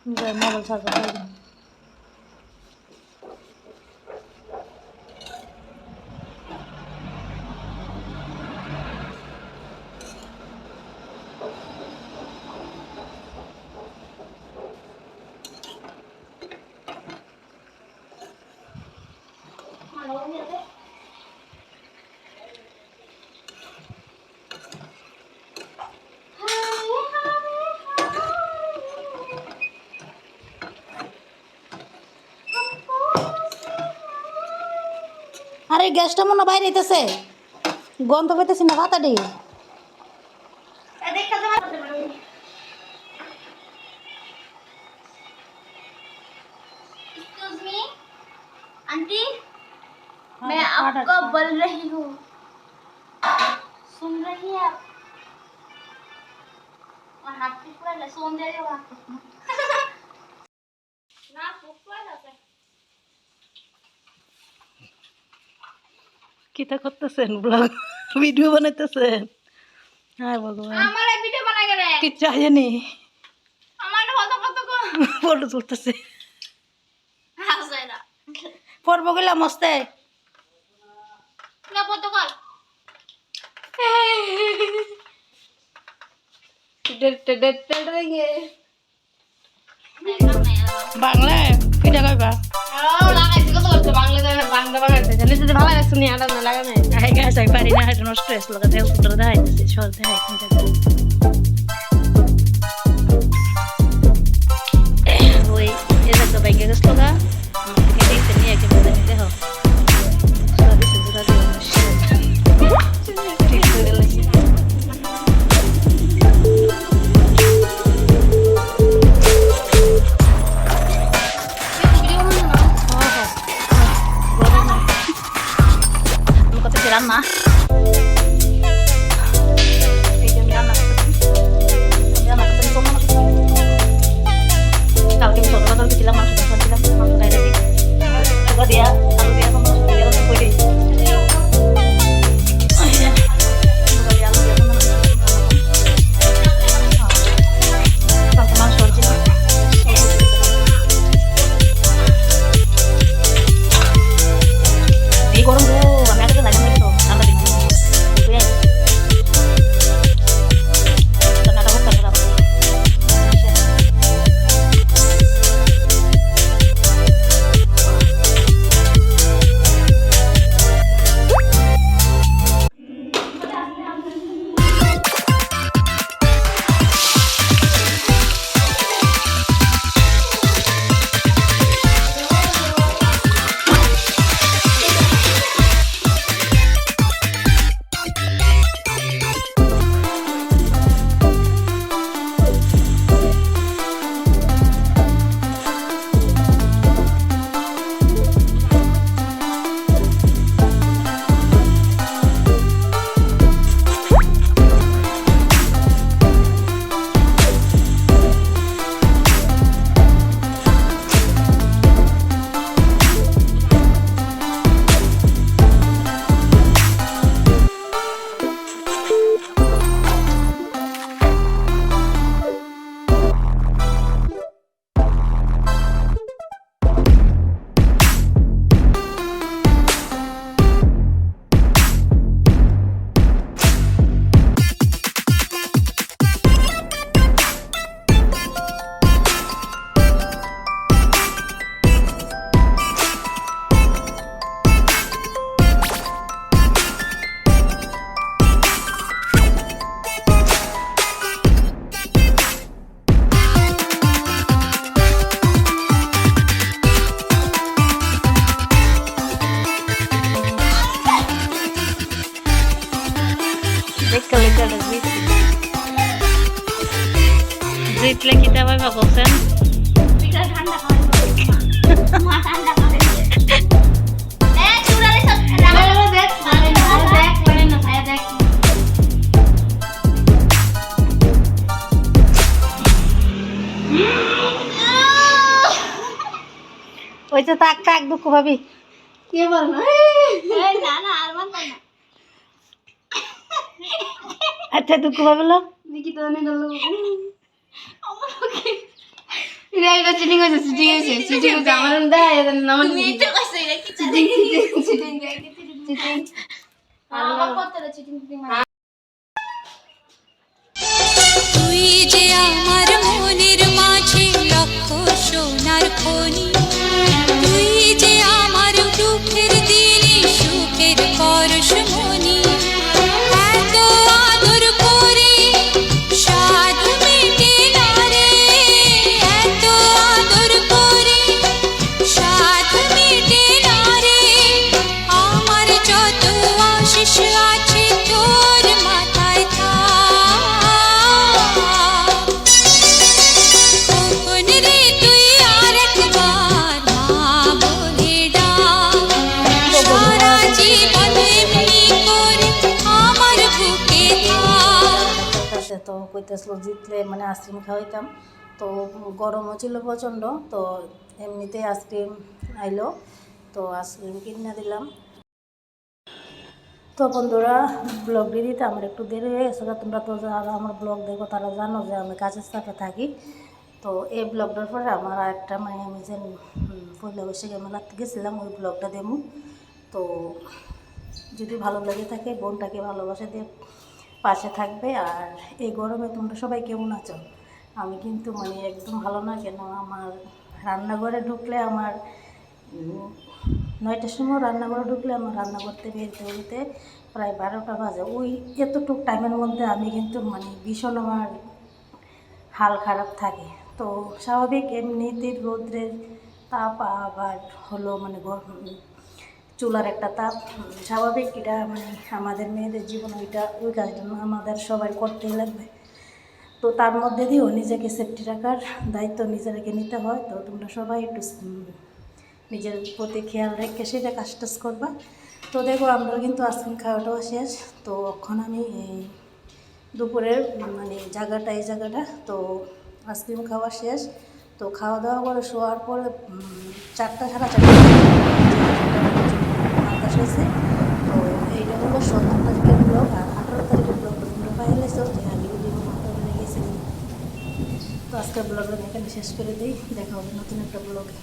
Mobile charger আরে গ্যাসটা মনে বাইরে হইতেছে গন্ধ পেতেছি না ভাতাডি एक्सक्यूज मी आंटी मैं आपको बोल रही हूँ सुन रही है आप और हाथ पे पूरा लहसुन दे रहे हो आप ना पूरा जाता है কিটা করতেছেন ব্লগ ভিডিও বানাইতেছেন হ্যাঁ ভগবান আমার ভিডিও বানাই করে কি চাইনি আমার ফটো কত কো ফটো তুলতেছে হাসে না পর্ব গেলা মস্তে না ফটো কল বাংলা কিটা কইবা আই গাছ আই পারি না হাট নষ্ট স্ট্রেস লাগা দেও পুত্র দেখাইতেছে সর দেখাই কোনটা ওই এর একটা ব্যাংকে গেছিল গা আমাকে দেখতে নিয়ে একে বলে দেখো সরি সুন্দর দিও ঠিক হয়ে গেল রান্না এই যে আমি রান্না কালকে ছোট কথা দিলাম মাংস দিলাম মাংস ডাইরেক্ট দিয়া আলু দিয়া জিতলে কিতা পাইবা বলছেন ওই তো তাক তাক দুঃখ ভাবি কে বল না না আর মান না আচ্ছা দুঃখ ভাবলো দেখি তো অনেক গেল আমার ওকে এটা চিটিং হয়েছে আমার দেয় নাম তুমি এই তো কইছো এটা কি চিটিং আমার কতটা চিটিং মানে তুই যে আমার মনের মাঝে লক্ষ সোনার খনি, তুই যে আমার দুঃখের দিনে সুখের পরশমণি। এত আদর করে স্বাদ মেটে না রে, এত আদর করে স্বাদ মেটে না রে। আমার যত আশিস আছে তোর মাথায় থাক। কখন রে তুই আরেকবার মা বলে ডাক। সারা জীবন এমনি করে আমার বুকে থাক। কাছে তো কইতেছিল জিতলে মানে আইসক্রিম খাওয়াইতাম, তো গরমও ছিল প্রচণ্ড, তো এমনিতেই আইসক্রিম আইলো, তো আইসক্রিম কিনে দিলাম। তো বন্ধুরা, ব্লগ দিতে আমার একটু দেরি হয়ে গেছে। তোমরা তো যারা আমার ব্লগ দেখো তারা জানো যে আমি কাজের চাপে থাকি। তো এই ব্লগটার পরে আমার আরেকটা মানে আমি যে পয়লা বৈশাখে মেলাতে গেছিলাম ওই ব্লগটা দেবো। তো যদি ভালো লাগে থাকে বোনটাকে ভালোবাসা দিয়ে পাশে থাকবে। আর এই গরমে তোমরা সবাই কেমন আছো? আমি কিন্তু মানে একদম ভালো না। কেন আমার রান্নাঘরে ঢুকলে আমার 9টার সময় রান্নাঘরে ঢুকলে আমার রান্না করতে বেরোতে বেরোতে প্রায় 12টা বাজে। ওই এতটুকু টাইমের মধ্যে আমি কিন্তু মানে ভীষণ আমার হাল খারাপ থাকে। তো স্বাভাবিক এমনিতে রোদ্রের তাপ আবার হলো মানে চুলার একটা তাপ স্বাভাবিক। এটা মানে আমাদের মেয়েদের জীবন ওই কাজটা আমাদের সবাই করতেই লাগবে। তো তার মধ্যে দিয়েও নিজেকে সেফটি রাখার দায়িত্ব নিজেদেরকে নিতে হয়। তো তোমরা সবাই একটু নিজের প্রতি খেয়াল রেখে সেটা কাজ টাজ করবা। তো দেখো আমরা কিন্তু আইসক্রিম খাওয়াটাও শেষ। তো এখন আমি এই দুপুরের মানে এই জায়গাটা তো আইসক্রিম খাওয়া শেষ। তো খাওয়া দাওয়া করে শোয়ার পরে 4টা সাড়ে 4টা বাতাস হয়েছে। তো এইটা হলো 17 তারিখের ব্লগ। আর 18 তারিখের ব্লগ তোমরা পাইলেছো যে আমি গেছিলাম। তো আজকের ব্লগটা এখানে শেষ করে দিই। দেখা হবে নতুন একটা ব্লগে।